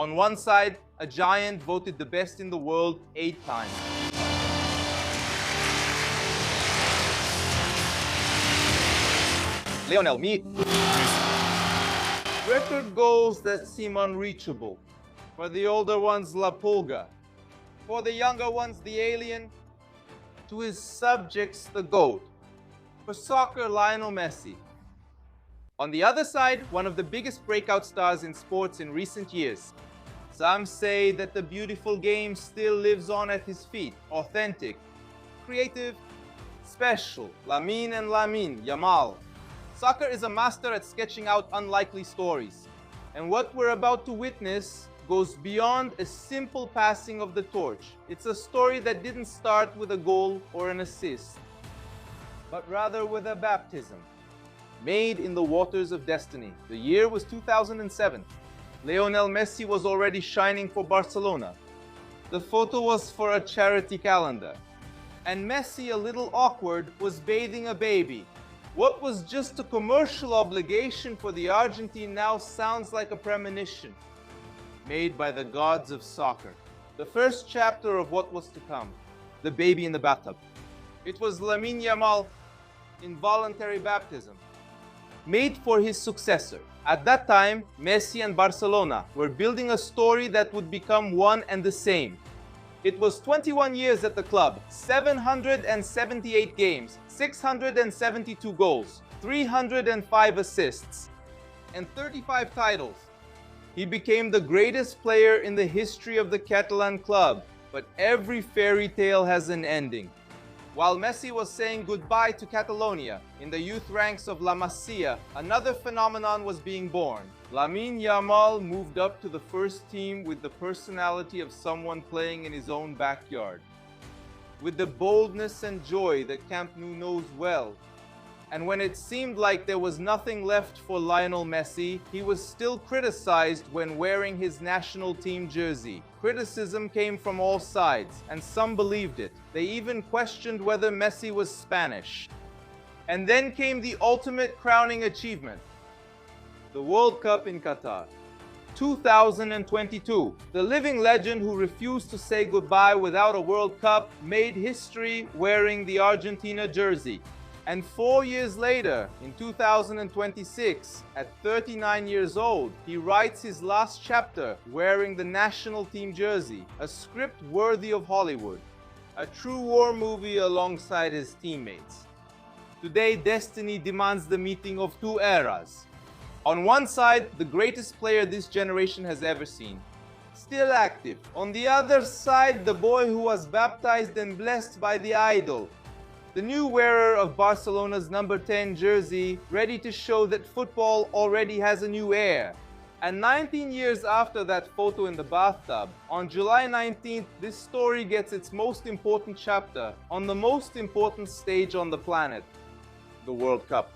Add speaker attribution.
Speaker 1: On one side, a giant voted the best in the world 8 times. Lionel, me. Record goals that seem unreachable. For the older ones, La Pulga. For the younger ones, the alien. To his subjects, the GOAT. For soccer, Lionel Messi. On the other side, one of the biggest breakout stars in sports in recent years. Some say that the beautiful game still lives on at his feet. Authentic, creative, special. Lamine Yamal. Soccer is a master at sketching out unlikely stories. And what we're about to witness goes beyond a simple passing of the torch. It's a story that didn't start with a goal or an assist, but rather with a baptism, made in the waters of destiny. The year was 2007. Lionel Messi was already shining for Barcelona. The photo was for a charity calendar. And Messi, a little awkward, was bathing a baby. What was just a commercial obligation for the Argentine now sounds like a premonition made by the gods of soccer. The first chapter of what was to come, the baby in the bathtub. It was Lamine Yamal, involuntary baptism, made for his successor. At that time, Messi and Barcelona were building a story that would become one and the same. It was 21 years at the club, 778 games, 672 goals, 305 assists, and 35 titles. He became the greatest player in the history of the Catalan club, but every fairy tale has an ending. While Messi was saying goodbye to Catalonia, in the youth ranks of La Masia, another phenomenon was being born. Lamine Yamal moved up to the first team with the personality of someone playing in his own backyard. With the boldness and joy that Camp Nou knows well. And when it seemed like there was nothing left for Lionel Messi, he was still criticized when wearing his national team jersey. Criticism came from all sides, and some believed it. They even questioned whether Messi was Spanish. And then came the ultimate crowning achievement, the World Cup in Qatar. 2022. The living legend who refused to say goodbye without a World Cup made history wearing the Argentina jersey. And 4 years later, in 2026, at 39 years old, he writes his last chapter wearing the national team jersey, a script worthy of Hollywood, a true war movie alongside his teammates. Today, destiny demands the meeting of two eras. On one side, the greatest player this generation has ever seen, still active. On the other side, the boy who was baptized and blessed by the idol, the new wearer of Barcelona's number 10 jersey, ready to show that football already has a new heir. And 19 years after that photo in the bathtub, on July 19th, this story gets its most important chapter on the most important stage on the planet, the World Cup.